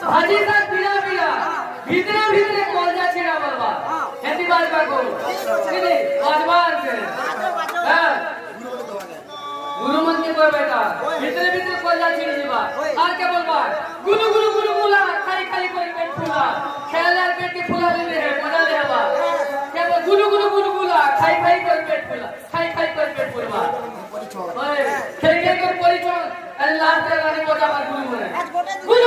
भाजी का पिला पिला भीतरे भीतरे कॉलजा छिड़ा बलवा खेती बात का को किने बाजबान से हां गुरु मन के कोई बेटा भीतरे भीतरे कॉलजा छिड़ी जीवा और क्या बोलबा गुलु गुलु गुलु गुला खाली खाली कोई पेट फूला खेलार पेट के फूला ले है मजा ले हवा क्या बोल गुलु गुलु गुलु गुला खाई खाई कोई पेट फूला खाई खाई कोई पेट फूलवा ओए खेल के परिचय अरे लास्ट लगाने को जा गुरु बोले